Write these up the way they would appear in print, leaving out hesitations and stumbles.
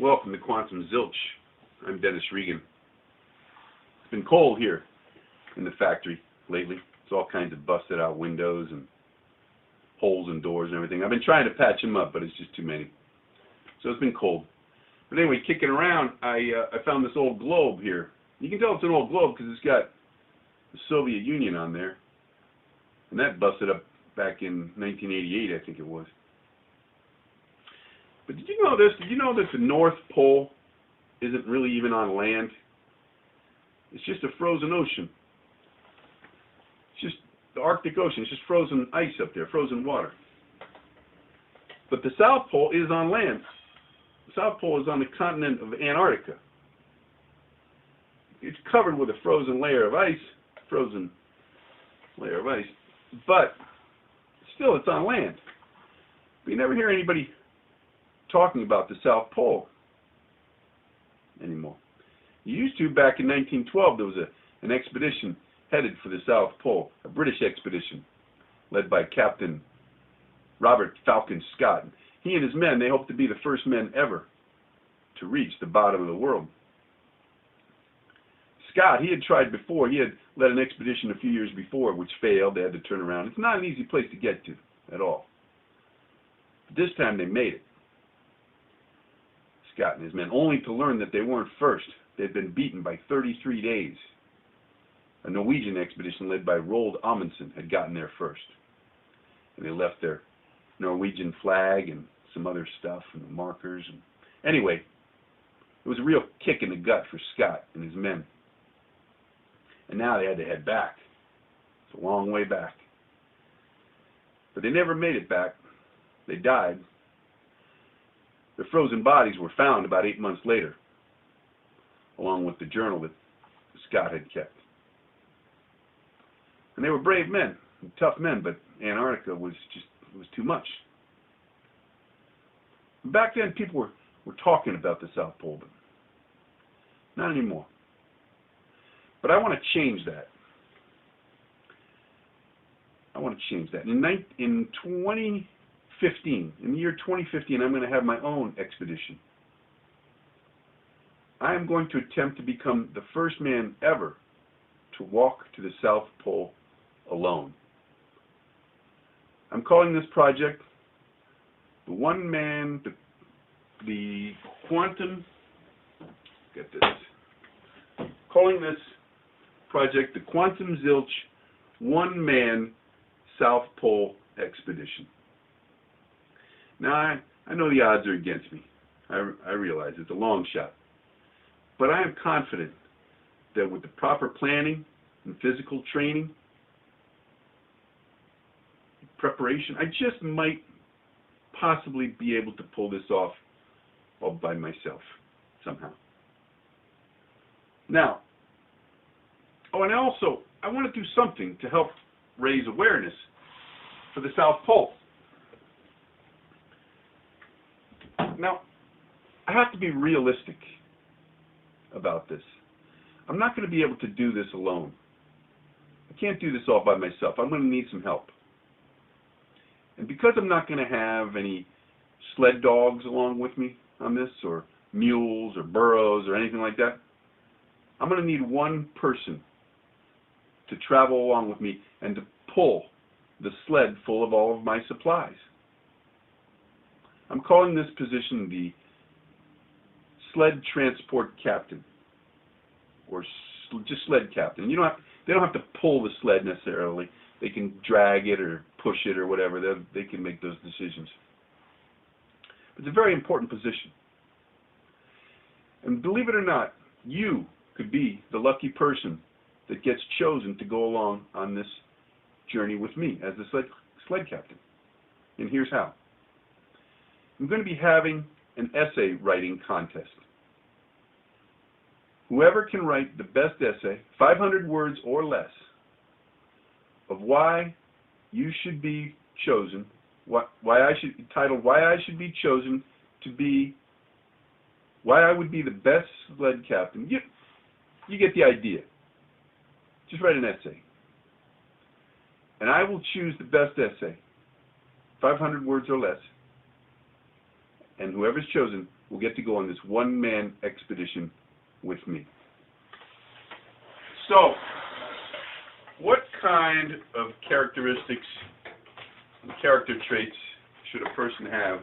Welcome to Quantum Zilch. I'm Dennis Regan. It's been cold here in the factory lately. It's all kinds of busted out windows and holes in doors and everything. I've been trying to patch them up, but it's just too many. So it's been cold. But anyway, kicking around, I found this old globe here. You can tell it's an old globe because it's got the Soviet Union on there. And that busted up back in 1988, I think it was. But did you know this? Did you know that the North Pole isn't really even on land? It's just a frozen ocean. It's just the Arctic Ocean. It's just frozen ice up there, frozen water. But the South Pole is on land. The South Pole is on the continent of Antarctica. It's covered with a frozen layer of ice, but still it's on land. But you never hear anybody talking about the South Pole anymore. You used to back in 1912. There was an expedition headed for the South Pole, a British expedition led by Captain Robert Falcon Scott. He and his men, they hoped to be the first men ever to reach the bottom of the world. Scott, he had tried before. He had led an expedition a few years before, which failed. They had to turn around. It's not an easy place to get to at all. But this time they made it. Scott and his men, only to learn that they weren't first. They'd been beaten by 33 days. A Norwegian expedition led by Roald Amundsen had gotten there first. And they left their Norwegian flag and some other stuff and the markers. And anyway, it was a real kick in the gut for Scott and his men. And now they had to head back. It's a long way back. But they never made it back. They died. Their frozen bodies were found about 8 months later, along with the journal that Scott had kept. And they were brave men, tough men, but Antarctica was too much. Back then, people were talking about the South Pole, but not anymore. But I want to change that. In 2015, in the year 2015, I'm going to have my own expedition. I am going to attempt to become the first man ever to walk to the South Pole alone. I'm calling this project the calling this project the Quantum Zilch one-man South Pole expedition. Now, I know the odds are against me. I realize it's a long shot. But I am confident that with the proper planning and physical training, preparation, I just might possibly be able to pull this off all by myself somehow. Now, and also, I want to do something to help raise awareness for the South Pole. Now, I have to be realistic about this. I'm not going to be able to do this alone. I can't do this all by myself. I'm going to need some help. And because I'm not going to have any sled dogs along with me on this, or mules, or burros, or anything like that, I'm going to need one person to travel along with me and to pull the sled full of all of my supplies. I'm calling this position the sled transport captain, or just sled captain. They don't have to pull the sled necessarily. They can drag it or push it or whatever. They can make those decisions. It's a very important position. And believe it or not, you could be the lucky person that gets chosen to go along on this journey with me as the sled captain. And here's how. I'm going to be having an essay writing contest. Whoever can write the best essay, 500 words or less, of why you should be chosen, why I should be chosen to be, why I would be the best sled captain. You get the idea. Just write an essay. And I will choose the best essay, 500 words or less. And whoever's chosen will get to go on this one-man expedition with me. So, what kind of characteristics and character traits should a person have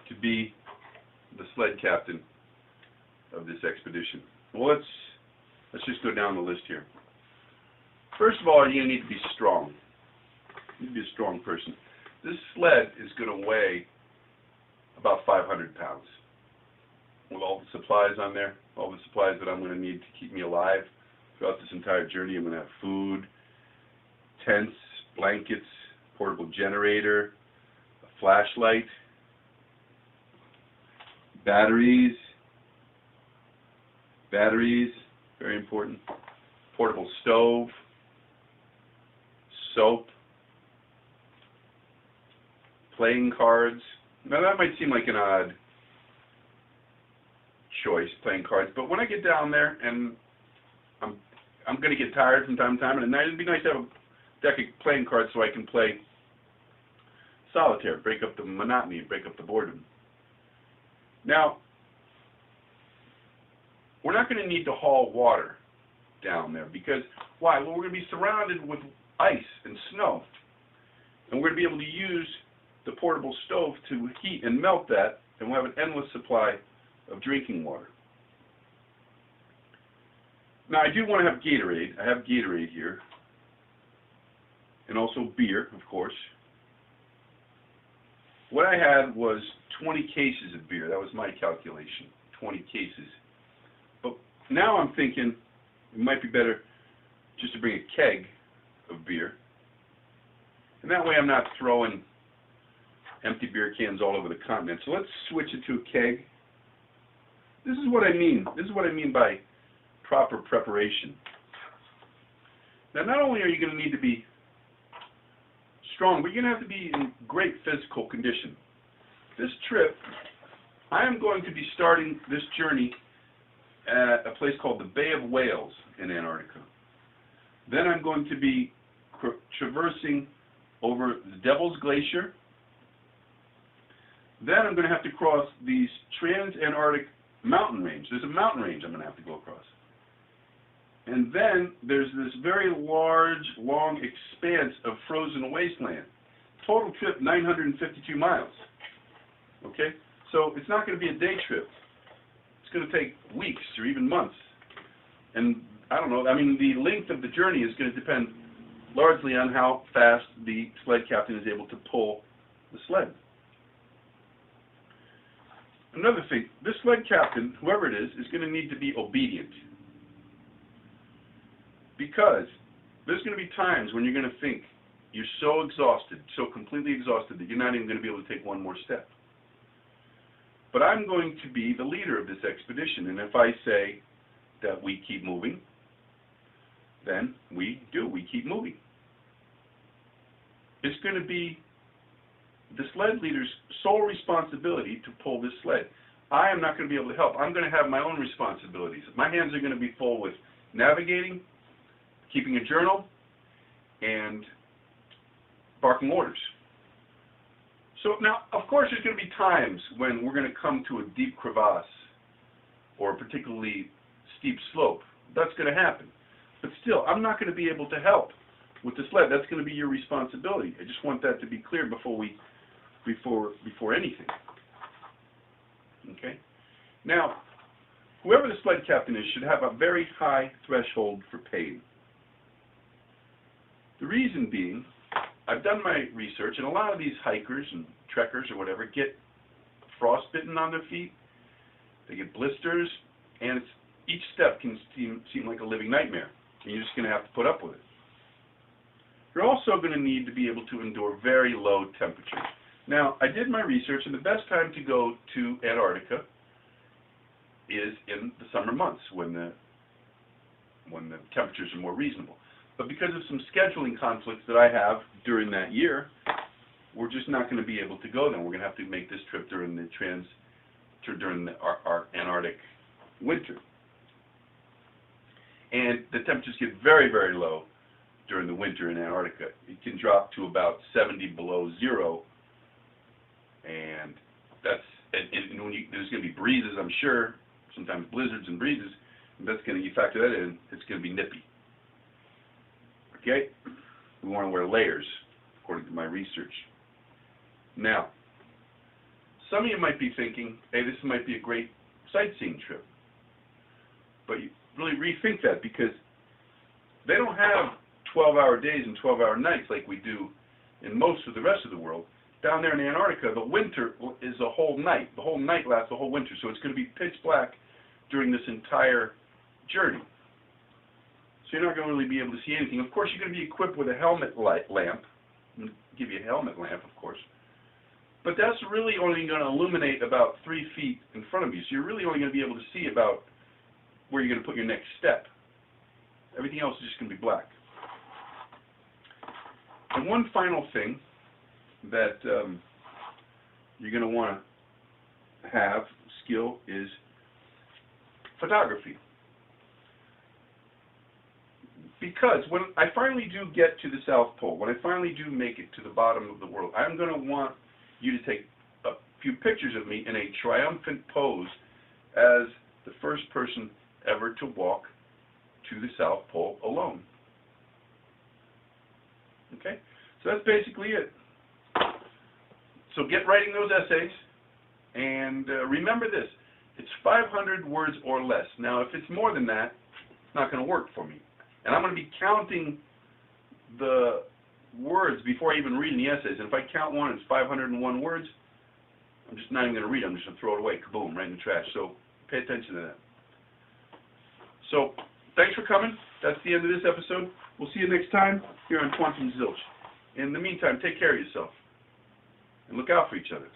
to be the sled captain of this expedition? Well, let's just go down the list here. First of all, you need to be strong. You need to be a strong person. This sled is going to weigh about 500 pounds. With all the supplies on there, all the supplies that I'm going to need to keep me alive throughout this entire journey. I'm going to have food, tents, blankets, portable generator, a flashlight, batteries, very important, portable stove, soap, playing cards. Now that might seem like an odd choice, playing cards, but when I get down there and I'm going to get tired from time to time, and it'd be nice to have a deck of playing cards so I can play solitaire, break up the monotony, break up the boredom. Now, we're not going to need to haul water down there because, why? Well, we're going to be surrounded with ice and snow, and we're going to be able to use the portable stove to heat and melt that, and we'll have an endless supply of drinking water. Now, I do want to have Gatorade. I have Gatorade here, and also beer, of course. What I had was 20 cases of beer. That was my calculation, 20 cases. But now I'm thinking it might be better just to bring a keg of beer, and that way I'm not throwing empty beer cans all over the continent. So let's switch it to a keg. This is what I mean. This is what I mean by proper preparation. Now, not only are you going to need to be strong, but you're going to have to be in great physical condition. This trip, I am going to be starting this journey at a place called the Bay of Whales in Antarctica. Then I'm going to be traversing over the Devil's Glacier. Then I'm going to have to cross these trans-Antarctic mountain range. There's a mountain range I'm going to have to go across. And then there's this very large, long expanse of frozen wasteland. Total trip, 952 miles. Okay? So it's not going to be a day trip. It's going to take weeks or even months. And I don't know, I mean, the length of the journey is going to depend largely on how fast the sled captain is able to pull the sled. Another thing, this sled captain, whoever it is going to need to be obedient. Because there's going to be times when you're going to think you're so exhausted, so completely exhausted, that you're not even going to be able to take one more step. But I'm going to be the leader of this expedition, and if I say that we keep moving, then we do. We keep moving. It's going to be the sled leader's sole responsibility to pull this sled. I am not going to be able to help. I'm going to have my own responsibilities. My hands are going to be full with navigating, keeping a journal, and barking orders. So now, of course, there's going to be times when we're going to come to a deep crevasse or a particularly steep slope. That's going to happen. But still, I'm not going to be able to help with the sled. That's going to be your responsibility. I just want that to be clear before anything. Okay? Now, whoever the sled captain is should have a very high threshold for pain. The reason being, I've done my research, and a lot of these hikers and trekkers or whatever get frostbitten on their feet. They get blisters, and each step can seem like a living nightmare, and you're just going to have to put up with it. You're also going to need to be able to endure very low temperatures. Now, I did my research, and the best time to go to Antarctica is in the summer months when the temperatures are more reasonable. But because of some scheduling conflicts that I have during that year, we're just not going to be able to go then. We're going to have to make this trip during our Antarctic winter. And the temperatures get very, very low during the winter in Antarctica. It can drop to about 70 below zero, and that's and when there's going to be breezes, I'm sure, sometimes blizzards and breezes, and that's going to, you factor that in, it's going to be nippy. Okay? We want to wear layers, according to my research. Now, some of you might be thinking, hey, this might be a great sightseeing trip. But you really rethink that, because they don't have 12-hour days and 12-hour nights like we do in most of the rest of the world. Down there in Antarctica, the winter is a whole night. The whole night lasts the whole winter, so it's going to be pitch black during this entire journey. So you're not going to really be able to see anything. Of course, you're going to be equipped with a helmet lamp. I'm going to give you a helmet lamp, of course. But that's really only going to illuminate about 3 feet in front of you. So you're really only going to be able to see about where you're going to put your next step. Everything else is just going to be black. And one final thing that you're going to want to have skill is photography. Because when I finally do get to the South Pole, when I finally do make it to the bottom of the world, I'm going to want you to take a few pictures of me in a triumphant pose as the first person ever to walk to the South Pole alone. Okay? So that's basically it. So get writing those essays, and remember this, it's 500 words or less. Now, if it's more than that, it's not going to work for me. And I'm going to be counting the words before I even read the essays. And if I count one, it's 501 words, I'm just not even going to read it. I'm just going to throw it away, kaboom, right in the trash. So pay attention to that. So thanks for coming. That's the end of this episode. We'll see you next time here on Quantum Zilch. In the meantime, take care of yourself and look out for each other.